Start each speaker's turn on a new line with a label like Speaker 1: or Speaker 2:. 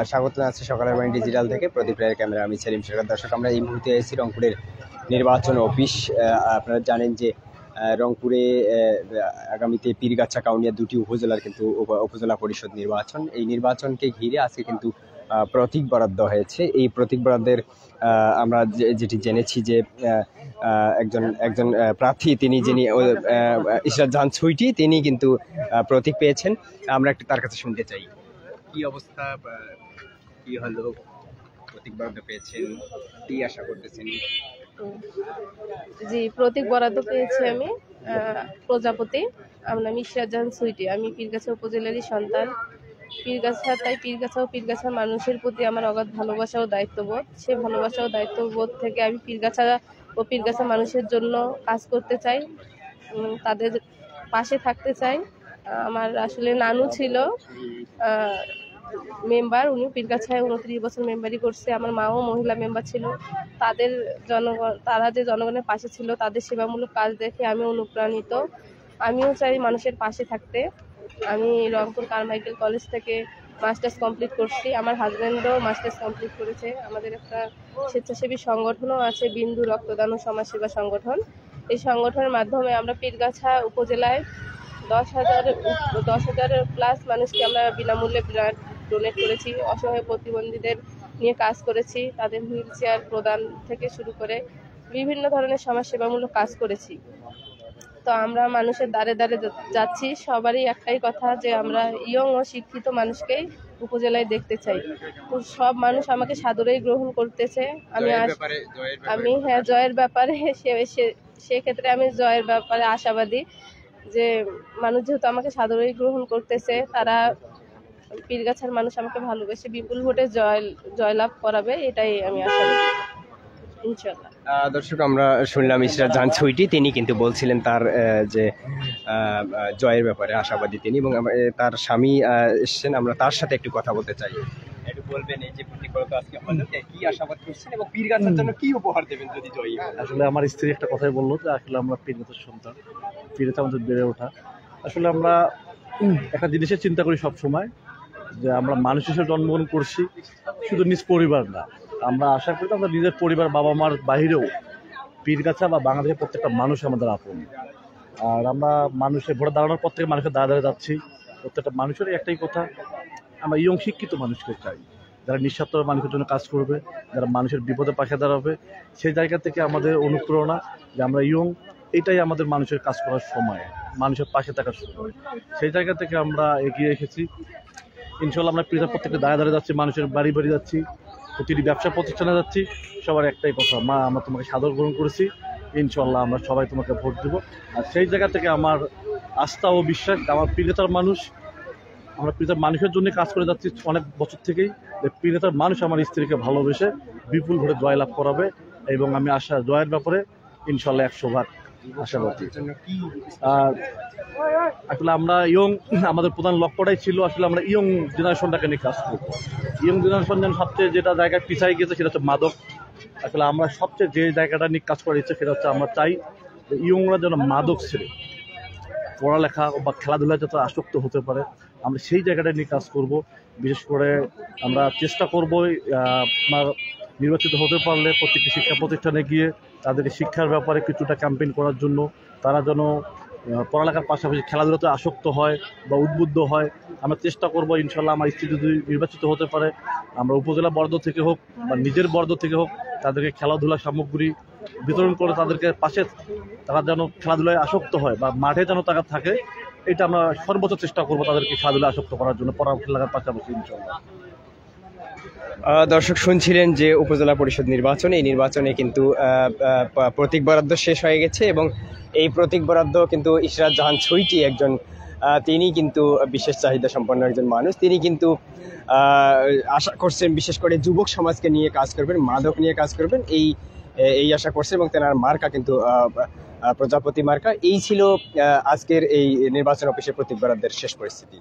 Speaker 1: স্বাগত জানাচ্ছি সকালের বাণী ডিজিটাল থেকে। প্রদীপ রায়ের ক্যামেরা, আমি সেলিম সরকার। দর্শক, আমরা এই মুহূর্তে এসেছি রংপুরের নির্বাচন অফিস। আপনারা জানেন যে রংপুরে আগামীতে পীরগাছা, কাউনিয়া দুটি উপজেলার কিন্তু উপজেলা পরিষদ নির্বাচন। এই নির্বাচনকে ঘিরে আজকে কিন্তু প্রতীক বরাদ্দ হয়েছে। এই প্রতীক বরাদ্দের আমরা যেটি জেনেছি যে একজন প্রার্থী, যিনি ইশরাত জাহান ছুইটি, তিনি কিন্তু প্রতীক পেয়েছেন। আমরা একটু তার কাছে শুনতে চাই কি অবস্থা, কি হলো, প্রতীক বরাদ্দ পেয়েছেন, কি আশা করতেছেন?
Speaker 2: জি, প্রতীক বরাদ্দ পেয়েছি আমি প্রজাপতি। আমার নাম ইশরাত জাহান ছুইটি। আমি পীরগাছা উপজেলারই সন্তান। পীরগাছা ও পীরগাছার মানুষের প্রতি আমার অগাধ ভালোবাসা ও দায়িত্ববোধ। সেই ভালোবাসা ও দায়িত্ববোধ থেকে আমি পীরগাছা ও পীরগাছা মানুষের জন্য কাজ করতে চাই, তাদের পাশে থাকতে চাই। আমার আসলে নানু ছিল মেম্বার, উনি পীরগাছায় 29 বছর মেম্বারি করছে। আমার মাও মহিলা মেম্বার ছিল। তারা যে জনগণের পাশে ছিল, তাদের সেবামূলক কাজ দেখে আমি অনুপ্রাণিত। আমিও চাই মানুষের পাশে থাকতে। আমি রংপুর কারমাইকেল কলেজ থেকে মাস্টার্স কমপ্লিট করছি। আমার হাজব্যান্ডও মাস্টার্স কমপ্লিট করেছে। আমাদের একটা স্বেচ্ছাসেবী সংগঠনও আছে, বিন্দু রক্তদান ও সমাজসেবা সংগঠন। এই সংগঠনের মাধ্যমে আমরা পীরগাছা উপজেলায় 10,000 প্লাস মানুষকে আমরা বিনামূল্যে ব্লাড ডোনেট করেছি। অসহায় প্রতিবন্ধীদের নিয়ে কাজ করেছি। তাদের হুইল চেয়ার প্রদান থেকে শুরু করে বিভিন্ন ধরনের সমাজসেবামূলক কাজ করেছি। তো আমরা মানুষের দ্বারে দ্বারে যাচ্ছি। সবারই একটাই কথা যে আমরা ইয়ং ও শিক্ষিত মানুষকেই উপজেলায় দেখতে চাই। তো সব মানুষ আমাকে সাদরেই গ্রহণ করতেছে। আমি জয়ের ব্যাপারে সেক্ষেত্রে আমি জয়ের ব্যাপারে আশাবাদী যে মানুষ যেহেতু আমাকে সাদরেই গ্রহণ করতেছে, তারা পীরগাছার মানুষ আমাকে ভালোবেসে বিপুল ভোটে জয়লাভ করাবে, এটাই আমি আশাবাদী ইনশাআল্লাহ।
Speaker 1: দর্শক, আমরা শুনলাম ইশরাত জাহান ছুইটি, তিনি কিন্তু বলছিলেন তার যে জয়ের ব্যাপারে আশাবাদী তিনি, এবং তার স্বামী এসছেন। আমরা তার সাথে একটু কথা বলতে চাই। একটু বলবেন এই যে প্রতীক বরাদ্দ আজকে হলো, কি আশাবাদ করছেন এবং পীরগাছার জন্য কি উপহার দেবেন যদি জয়ী হন?
Speaker 3: আসলে আমার স্ত্রী একটা কথাই বললো যে আসলে আমরা পীরগাছার সন্তান, পীরগাছা আমাদের বেড়ে ওঠা। আসলে আমরা একটা জিনিসের চিন্তা করি সব সময় যে আমরা মানুষ হিসেবে জন্মগ্রহণ করছি, শুধু নিজ পরিবার না, আমরা আশা করি আমরা নিজের পরিবার, বাবা মার বাহিরেও পীরগাছা বা বাংলাদেশের প্রত্যেকটা মানুষ আমাদের আপন। আর আমরা মানুষের ভোটে দাঁড়ানোর পর থেকে মানুষের দাঁড়িয়ে যাচ্ছি। প্রত্যেকটা মানুষেরই একটাই কথা, আমরা ইয়ং শিক্ষিত মানুষকে চাই, যারা নিঃস্বার্থ মানুষের জন্য কাজ করবে, যারা মানুষের বিপদে পাশে দাঁড়াবে। সেই জায়গা থেকে আমাদের অনুপ্রেরণা যে আমরা ইয়ং, এটাই আমাদের মানুষের কাজ করার সময়, মানুষের পাশে থাকার সময়। সেই জায়গা থেকে আমরা এগিয়ে এসেছি। ইনশাল্লাহ আমরা পীরগাছা প্রত্যেকটা দাঁড়িয়ে যাচ্ছি, মানুষের বাড়ি বাড়ি যাচ্ছি, প্রতিটি ব্যবসা প্রতিষ্ঠানে যাচ্ছি। সবার একটাই কথা, মা আমরা তোমাকে সাদর গ্রহণ করেছি, ইনশাল্লাহ আমরা সবাই তোমাকে ভোট দেবো। আর সেই জায়গা থেকে আমার আস্থা ও বিশ্বাস, আমার পীরগাছার মানুষ, আমরা পীরগাছার মানুষের জন্য কাজ করে যাচ্ছি অনেক বছর থেকেই। পীরগাছার মানুষ আমার স্ত্রীকে ভালোবেসে বিপুল ভোটে জয়লাভ করাবে, এবং আমি আশা জয়ের ব্যাপারে ইনশাল্লাহ 100% আশাবাদী। আর আসলে আমরা ইয়ং, আমাদের প্রধান লক্ষ্যটাই ছিল আসলে আমরা ইয়ং জেনারেশনটাকে নিয়ে কাজ করবো। ইয়ং জেনারেশন যেন সবচেয়ে যেটা জায়গায় পিছাই গেছে সেটা হচ্ছে মাদক। আসলে আমরা সবচেয়ে যে জায়গাটা নিয়ে কাজ করার ইচ্ছে সেটা হচ্ছে আমরা চাই যে ইয়ংরা যেন মাদক ছেড়ে পড়ালেখা বা খেলাধুলায় যত আসক্ত হতে পারে, আমরা সেই জায়গাটা নিয়ে কাজ করব। বিশেষ করে আমরা চেষ্টা করব আপনার নির্বাচিত হতে পারলে প্রত্যেকটি শিক্ষা প্রতিষ্ঠানে গিয়ে তাদেরকে শিক্ষার ব্যাপারে কিছুটা ক্যাম্পেইন করার জন্য, তারা যেন পড়ালেখার পাশাপাশি খেলাধুলাতে আসক্ত হয় বা উদ্বুদ্ধ হয়। আমরা চেষ্টা করব ইনশাল্লাহ আমার স্ত্রী যদি নির্বাচিত হতে পারে, আমরা উপজেলা বর্গ থেকে হোক বা নিজের বর্গ থেকে হোক তাদেরকে খেলাধুলা সামগ্রী বিতরণ করে তাদেরকে পাশে, তারা যেন খেলাধুলায় আসক্ত হয় বা মাঠে যেন তারা থাকে, এটা আমরা সর্বোচ্চ চেষ্টা করবো তাদেরকে খেলাধুলায় আসক্ত করার জন্য, পড়ালেখার পাশাপাশি ইনশাল্লাহ।
Speaker 1: দর্শক, শুনছিলেন যে উপজেলা পরিষদ নির্বাচন, এই নির্বাচনে কিন্তু প্রতীক বরাদ্দ শেষ হয়ে গেছে, এবং এই প্রতীক বরাদ্দ কিন্তু ইশরাত জাহান ছুইটি একজন, তিনি কিন্তু বিশেষ চাহিদা সম্পন্ন একজন মানুষ। তিনি কিন্তু আশা করছেন বিশেষ করে যুবক সমাজকে নিয়ে কাজ করবেন, মাদক নিয়ে কাজ করবেন, এই আশা করছেন, এবং তেনার মার্কা কিন্তু প্রজাপতি মার্কা। এই ছিল আজকের এই নির্বাচন অফিসের প্রতীক বরাদ্দের শেষ পরিস্থিতি।